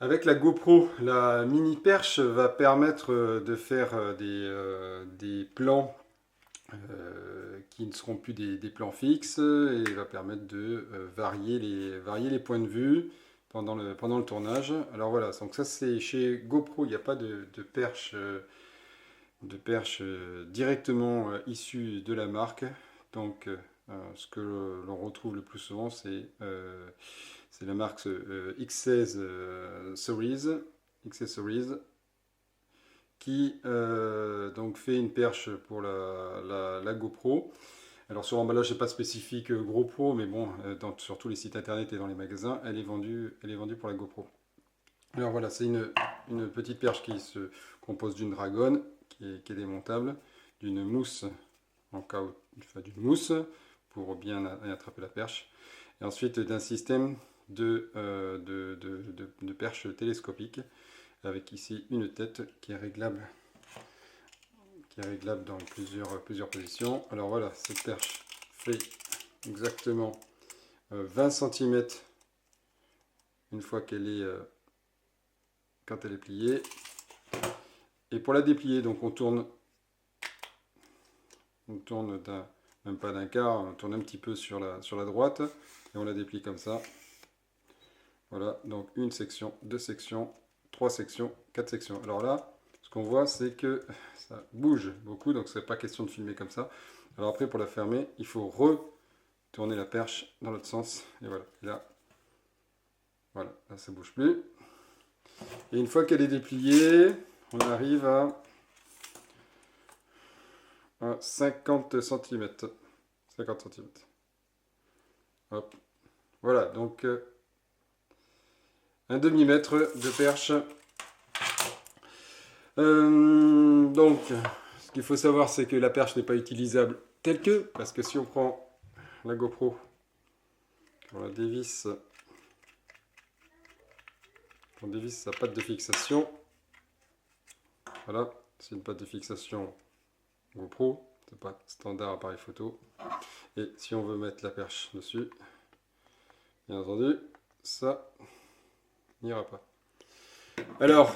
Avec la GoPro, la mini perche va permettre de faire des plans qui ne seront plus des plans fixes et va permettre de varier les points de vue pendant le tournage. Alors voilà, donc ça c'est chez GoPro, il n'y a pas de perche directement issue de la marque. Donc ce que l'on retrouve le plus souvent c'est la marque X16 Series qui donc fait une perche pour la GoPro. Alors sur l'emballage, c'est pas spécifique GoPro, mais bon, sur tous les sites internet et dans les magasins, elle est vendue pour la GoPro. Alors voilà, c'est une petite perche qui se compose d'une dragonne qui est démontable, d'une mousse d'une mousse pour bien attraper la perche, et ensuite d'un système de perche télescopique avec ici une tête qui est réglable dans plusieurs positions. Alors voilà, cette perche fait exactement 20 cm une fois quand elle est pliée. Et pour la déplier, donc on tourne même pas d'un quart, on tourne un petit peu sur la droite et on la déplie comme ça. Voilà, donc une section, deux sections, trois sections, quatre sections. Alors là, ce qu'on voit, c'est que ça bouge beaucoup, donc c'est pas question de filmer comme ça. Alors après, pour la fermer, il faut retourner la perche dans l'autre sens. Et voilà, là ça bouge plus. Et une fois qu'elle est dépliée, on arrive à 50 cm. 50 cm. Hop. Voilà, donc un demi-mètre de perche. Donc, ce qu'il faut savoir, c'est que la perche n'est pas utilisable telle que, parce que si on prend la GoPro, on dévisse sa patte de fixation. Voilà, c'est une patte de fixation GoPro, c'est pas standard appareil photo. Et si on veut mettre la perche dessus, bien entendu, ça n'ira pas. Alors,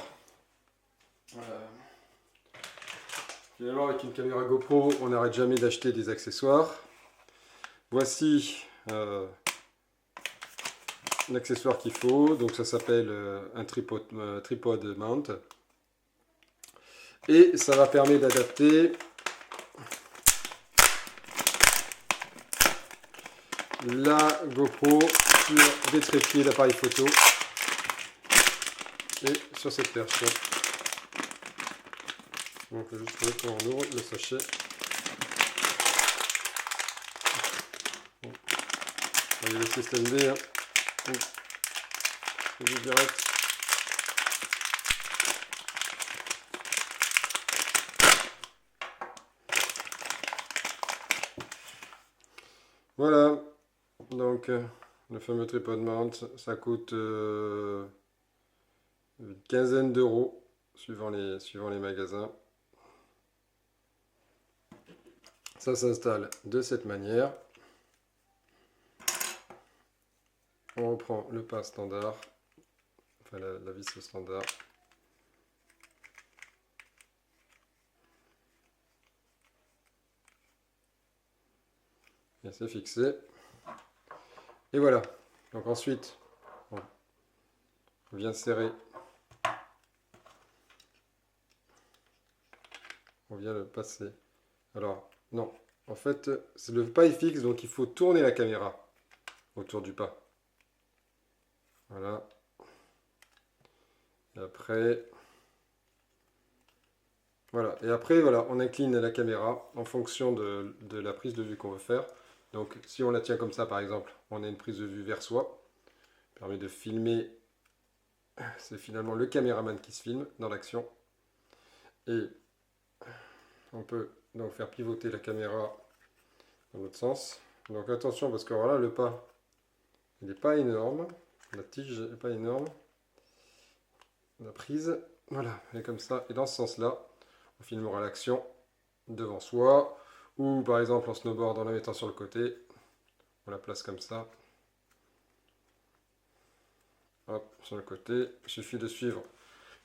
finalement, avec une caméra GoPro, on n'arrête jamais d'acheter des accessoires. Voici l'accessoire qu'il faut. Donc ça s'appelle un tripod mount. Et ça va permettre d'adapter la GoPro sur des trépieds d'appareil photo et sur cette perche. Donc juste trouver comment on ouvre le sachet. Bon. Il y a le système D. Hein. C'est direct. Voilà. Donc le fameux tripod mount, ça coûte une quinzaine d'euros suivant les magasins. Ça s'installe de cette manière. On reprend le pas standard, enfin la vis standard. Et c'est fixé. Et voilà. Donc ensuite, on vient serrer. On vient le passer. Alors, non. En fait, le pas est fixe, donc il faut tourner la caméra autour du pas. Voilà. Et après, voilà. Et après, voilà, on incline la caméra en fonction de la prise de vue qu'on veut faire. Donc, si on la tient comme ça, par exemple, on a une prise de vue vers soi. Ça permet de filmer. C'est finalement le caméraman qui se filme dans l'action. Et on peut donc faire pivoter la caméra dans l'autre sens. Donc attention parce que voilà, le pas, il n'est pas énorme. La tige n'est pas énorme. La prise, voilà, elle est comme ça. Et dans ce sens-là, on filmera l'action devant soi. Ou par exemple en snowboard en la mettant sur le côté. On la place comme ça. hop, sur le côté. Il suffit de suivre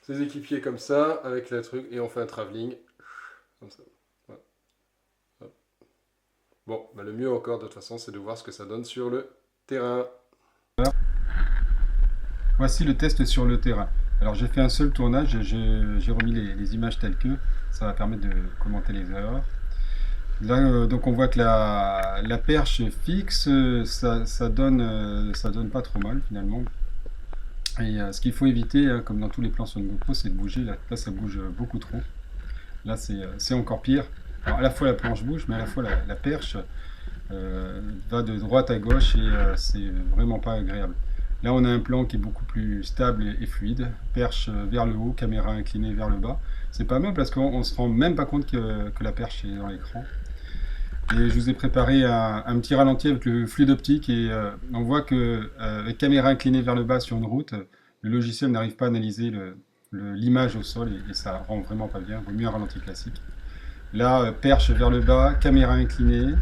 ces équipiers comme ça, avec le truc, et on fait un travelling. Comme ça. Voilà. Hop. Bon, bah le mieux encore, de toute façon, c'est de voir ce que ça donne sur le terrain. Voici le test sur le terrain. Alors j'ai fait un seul tournage, j'ai remis les images telles que, ça va permettre de commenter les erreurs. Là, donc on voit que la perche fixe, ça donne pas trop mal finalement. Et ce qu'il faut éviter, hein, comme dans tous les plans sur une GoPro, c'est de bouger. Là, ça bouge beaucoup trop. Là, c'est encore pire. Alors, à la fois la planche bouge, mais à la fois la perche va de droite à gauche et c'est vraiment pas agréable. Là, on a un plan qui est beaucoup plus stable et fluide. Perche vers le haut, caméra inclinée vers le bas. C'est pas mal parce qu'on se rend même pas compte que la perche est dans l'écran. Et je vous ai préparé un petit ralenti avec le fluide optique et on voit que avec caméra inclinée vers le bas sur une route, le logiciel n'arrive pas à analyser l'image au sol et ça rend vraiment pas bien. Il vaut mieux un ralenti classique. Là, perche vers le bas, caméra inclinée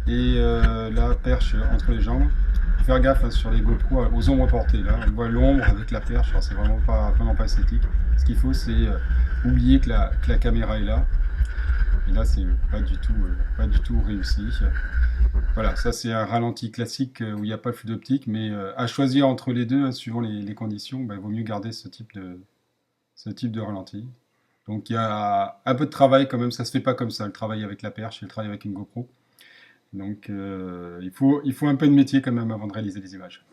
et là, perche entre les jambes. Faut faire gaffe hein, sur les GoPro aux ombres portées. Là, on voit l'ombre avec la perche, alors c'est vraiment pas esthétique. Ce qu'il faut, c'est oublier que la caméra est là. Et là, c'est pas du tout réussi. Voilà, ça c'est un ralenti classique où il n'y a pas le flux d'optique, mais à choisir entre les deux, suivant les conditions, il vaut mieux garder ce type de ralenti. Donc il y a un peu de travail quand même, ça se fait pas comme ça, le travail avec la perche et le travail avec une GoPro. Donc il faut un peu de métier quand même avant de réaliser les images.